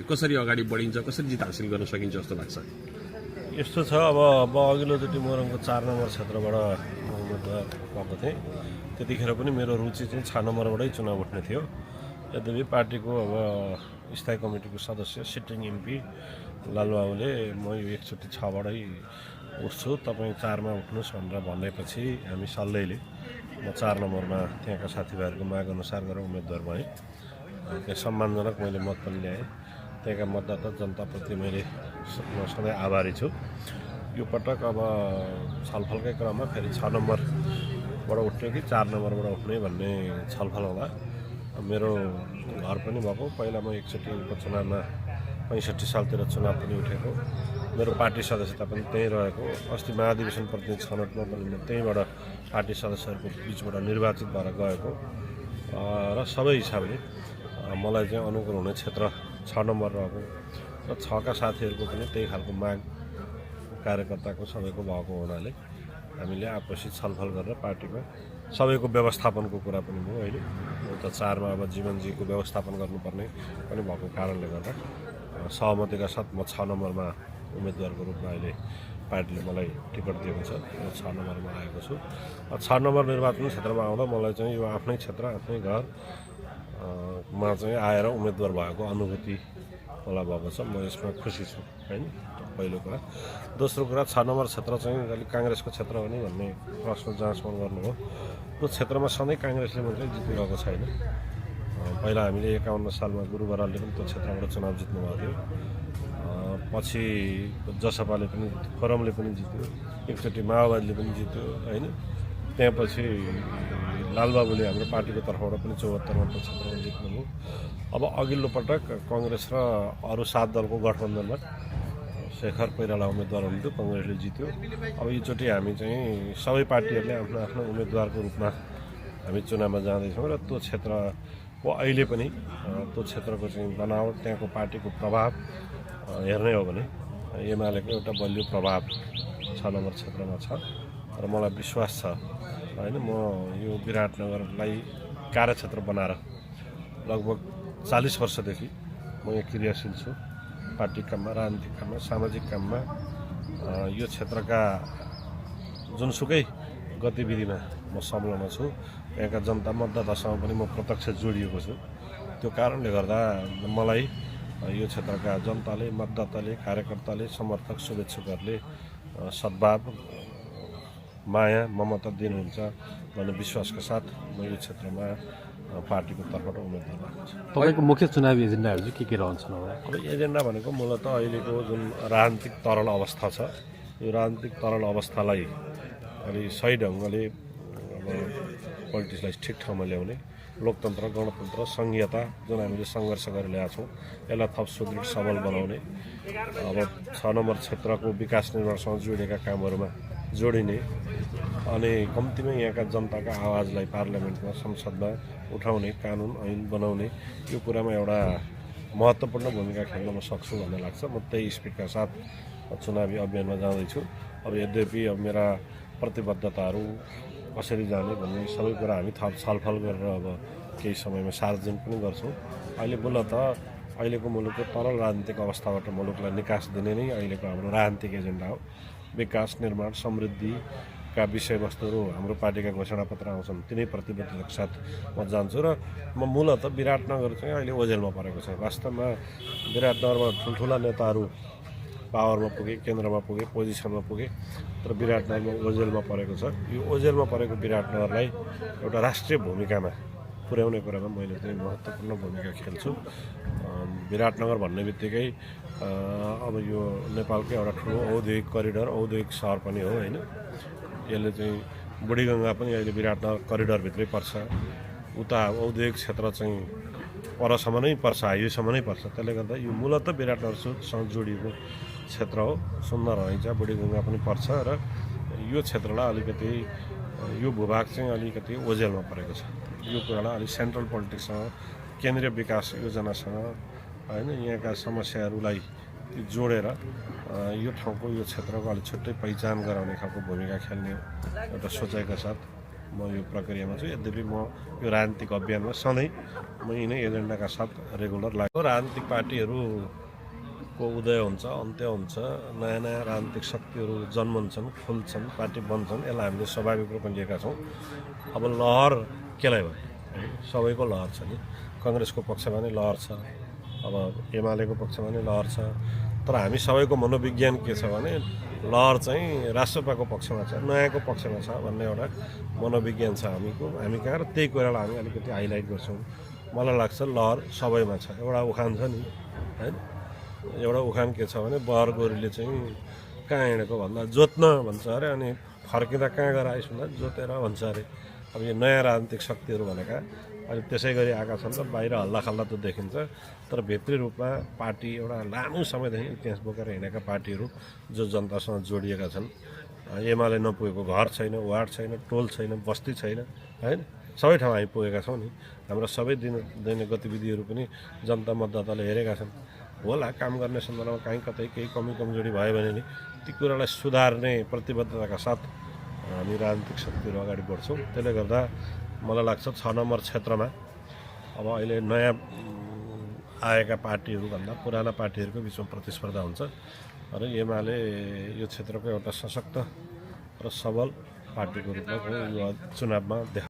कसरी अगाडि बढिन्छ, कसरी जित हासिल गर्न सकिन्छ जस्तो लाग्छ? यस्तो छ, अब म अघिल्लोचोटि मोरङको 4 नम्बर क्षेत्रबाट उम्मेदवार भएको थिएँ। त्यतिखेर पनि मेरो रुचि चाहिँ 6 नम्बरबाटै चुनाव उठ्ने थियो। यद्यपि पार्टीको अब स्थायी कमिटीको सदस्य सिटिङ एमपी लालबाबुले म यो एकचोटि 6बाटै उठ्छु, तपाईँ 4मा उठ्नुहोस् भनेर भनेपछि हामी सल्लैले म 4 नम्बरमा त्यहाँका साथीभाइहरूको माग अनुसार गरेर उम्मेदवार भएँ। त्यहाँ सम्मानजनक मैले मत पनि ल्याएँ। त्यहाँका मतदाता जनताप्रति मैले सधैँ आभारी छु। यो पटक अब छलफलकै क्रममा फेरि 6 नम्बरबाट उठ्ने कि 4 नम्बरबाट उठ्ने भन्ने छलफल होला। मेरो घर पनि भएको, पहिला म एकचोटि उपचुनावमा 65 सालतिर चुनाव पनि उठेको, मेरो पार्टी सदस्यता पनि त्यहीँ रहेको, अस्ति महाधिवेशन प्रतिनिधि छनौटमा पनि म त्यहीँबाट पार्टी सदस्यहरूको बिचबाट निर्वाचित भएर गएको र सबै हिसाबले मलाई चाहिँ अनुकूल हुने क्षेत्र 6 नम्बर रहेको र 6का साथीहरूको पनि त्यही खालको माग कार्यकर्ताको सबैको भएको हुनाले हामीले आपसी छलफल गरेर पार्टीमा सबैको व्यवस्थापनको कुरा पनि भयो। अहिले त 4मा अब जीवनजीको व्यवस्थापन गर्नुपर्ने पनि भएको कारणले गर्दा सहमतिका साथ म 6 नम्बरमा उम्मेदवारको रूपमा अहिले पार्टीले मलाई टिकट दिएको छ। म 6 नम्बरमा आएको छु। 6 नम्बर निर्वाचन क्षेत्रमा आउँदा मलाई चाहिँ यो आफ्नै क्षेत्र, आफ्नै घर मा चाहिँ आएर उम्मेदवार भएको अनुभूति मलाई भएको छ। म यसमा खुसी छु, हैन? पहिलो कुरा। दोस्रो कुरा, 6 नम्बर क्षेत्र चाहिँ अलिक काङ्ग्रेसको क्षेत्र हो नि भन्ने प्रश्न जाँचमा गर्नु हो। त्यो क्षेत्रमा सधैँ काङ्ग्रेसले मात्रै जितिरहेको छैन। पहिला हामीले 51 सालमा गुरु बरालले पनि त्यो क्षेत्रबाट चुनाव जित्नुभएको थियो। पछि जसपाले पनि, फोरमले पनि जित्यो, एकचोटि माओवादीले पनि जित्यो, हैन? त्यसपछि लालबाबुले हाम्रो पार्टीको तर्फबाट पनि 74मा त्यो क्षेत्रमा जित्नुभयो। अब अघिल्लो पटक कङ्ग्रेस र अरू 7 दलको गठबन्धनमा शेखर कोइराला उम्मेदवार हुनुहुन्थ्यो, कङ्ग्रेसले जित्यो। अब योचोटि हामी चाहिँ सबै पार्टीहरूले आफ्नो आफ्नो उम्मेदवारको रूपमा हामी चुनावमा जाँदैछौँ र त्यो क्षेत्रको अहिले पनि त्यो क्षेत्रको चाहिँ बनावट, त्यहाँको पार्टीको प्रभाव हेर्ने हो भने एमालेको एउटा बलियो प्रभाव 6 नम्बर क्षेत्रमा छ र मलाई विश्वास छ, हैन? म यो विराटनगरलाई कार्यक्षेत्र बनाएर लगभग 40 वर्षदेखि म यहाँ क्रियाशील छु। पार्टी काममा, राजनीतिक काममा, सामाजिक काममा, यो क्षेत्रका जुनसुकै गतिविधिमा म संलग्न छु। यहाँका जनता मतदातासँग पनि म प्रत्यक्ष जोडिएको छु। त्यो कारणले गर्दा मलाई यो क्षेत्रका जनताले, मतदाताले, कार्यकर्ताले, समर्थक, शुभेच्छुकहरूले सद्भाव, माया, ममता दिनुहुन्छ भन्ने विश्वासका साथ म यो क्षेत्रमा पार्टीको तर्फबाट उम्मेदवार भएको छु। तपाईँको मुख्य चुनावी एजेन्डाहरू चाहिँ के रहन्छन्? अब एजेन्डा भनेको मूलत अहिलेको जुन राजनीतिक तरल अवस्था छ, यो राजनीतिक तरल अवस्थालाई अलि सही ढङ्गले अब पोलिटिक्सलाई ठिक ठाउँमा ल्याउने, लोकतन्त्र, गणतन्त्र, सङ्घीयता जुन हामीले सङ्घर्ष गरेर ल्याएको छौँ यसलाई थप सुदृढ सबल बनाउने, अब 6 नम्बर क्षेत्रको विकास निर्माणसँग जोडिएका कामहरूमा जोडिने अनि कम्तीमा यहाँका जनताका आवाजलाई पार्लियामेन्टमा, संसदमा उठाउने, कानुन ऐन बनाउने, यो कुरामा एउटा महत्त्वपूर्ण भूमिका खेल्न म सक्छु भन्ने लाग्छ। म त्यही स्पिडका साथ चुनावी अभियानमा जाँदैछु। अब यद्यपि अब मेरा प्रतिबद्धताहरू कसरी जाने भन्ने सबै कुरा हामी थप छलफल गरेर अब केही समयमा सार्वजनिक पनि गर्छौँ। अहिले मूलत अहिलेको मुलुकको तरल राजनीतिक अवस्थाबाट मुलुकलाई निकास दिने नै अहिलेको हाम्रो राजनीतिक एजेन्डा हो। विकास, निर्माण, समृद्धिका विषयवस्तुहरू हाम्रो पार्टीका घोषणापत्र आउँछन्, तिनै प्रतिबद्धताका साथ म जान्छु र म मूलत विराटनगर चाहिँ अहिले ओझेलमा परेको छ। वास्तवमा विराटनगरमा ठुल्ठुला नेताहरू पावरमा पुगे, केन्द्रमा पुगे, पोजिसनमा पुगे, तर विराटनगरमा ओझेलमा परेको छ। यो ओझेलमा परेको विराटनगरलाई एउटा राष्ट्रिय भूमिकामा पुर्याउने कुरामा मैले चाहिँ महत्त्वपूर्ण भूमिका खेल्छु। विराटनगर भन्ने बित्तिकै अब यो नेपालकै एउटा ठुलो औद्योगिक करिडर, औद्योगिक सहर पनि हो, हैन? यसले चाहिँ बुढीगङ्गा पनि अहिले विराटनगर करिडरभित्रै पर्छ। उता औद्योगिक क्षेत्र चाहिँ परसम्म नै पर्छ, हाइवेसम्म नै पर्छ। त्यसले गर्दा यो मूलत विराटनगरसँग जोडिएको क्षेत्र हो। सुन्दर रहन्छ, बुढीगङ्गा पनि पर्छ र यो क्षेत्रलाई अलिकति यो भूभाग चाहिँ अलिकति ओझेलमा परेको छ। यो कुरालाई अलिक सेन्ट्रल पोलिटिक्ससँग, केन्द्रीय विकास योजनासँग, हैन, यहाँका समस्याहरूलाई जोडेर यो ठाउँको, यो क्षेत्रको अलिक छुट्टै पहिचान गराउने खालको भूमिका खेल्ने एउटा सोचाइका साथ म यो प्रक्रियामा छु। यद्यपि म यो राजनीतिक अभियानमा सधैँ म यिनै एजेन्डाका साथ रेगुलर लाग्छु। राजनीतिक पार्टीहरूको उदय हुन्छ, अन्त्य हुन्छ, नयाँ नयाँ राजनीतिक शक्तिहरू जन्मन्छन्, खुल्छन्, पार्टी बन्छन्। यसलाई हामीले स्वाभाविक रूपमा लिएका छौँ। अब लहर केलाई भयो, सबैको लहर छ नि। काङ्ग्रेसको पक्षमा नै लहर छ, अब एमालेको पक्षमा नै लहर छ। तर हामी सबैको मनोविज्ञान के छ भने लहर चाहिँ राष्ट्रपाको पक्षमा छ, नयाँको पक्षमा छ भन्ने एउटा मनोविज्ञान छ हामी कहाँ, र त्यही कुरालाई हामी अलिकति हाइलाइट गर्छौँ। मलाई लाग्छ लहर सबैमा छ। एउटा उखान छ नि होइन, एउटा उखान के छ भने बहर गोरीले चाहिँ कहाँ हिँडेको भन्दा जोत्न भन्छ अरे, अनि फर्किँदा कहाँ गएर आइस भन्दा जोतेर भन्छ अरे। अब यो नयाँ राजनीतिक शक्तिहरू भनेका अहिले त्यसै गरी आएका छन् र बाहिर हल्लाखल्ला त देखिन्छ, तर भित्री रूपमा पार्टी एउटा लामो समयदेखि इतिहास बोकेर हिँडेका पार्टीहरू जो जनतासँग जोडिएका छन्। एमाले नपुगेको घर छैन, वार्ड छैन, टोल छैन, बस्ती छैन होइन, सबै ठाउँ हामी पुगेका छौँ नि। हाम्रो सबै दैनिक गतिविधिहरू पनि जनता मतदाताले हेरेका छन्। होला काम गर्ने सन्दर्भमा कहीँ कतै केही कमी कमजोरी भयो भने नि ती कुरालाई सुधार्ने प्रतिबद्धताका साथ हामी राजनीतिक शक्तिहरू अगाडि बढ्छौँ। त्यसले गर्दा मलाई लाग्छ 6 नम्बर क्षेत्रमा अब अहिले नयाँ आएका पार्टीहरूभन्दा पुराना पार्टीहरूको बिचमा प्रतिस्पर्धा हुन्छ र एमाले यो क्षेत्रको एउटा सशक्त र सबल पार्टीको रूपमा यो चुनावमा देखा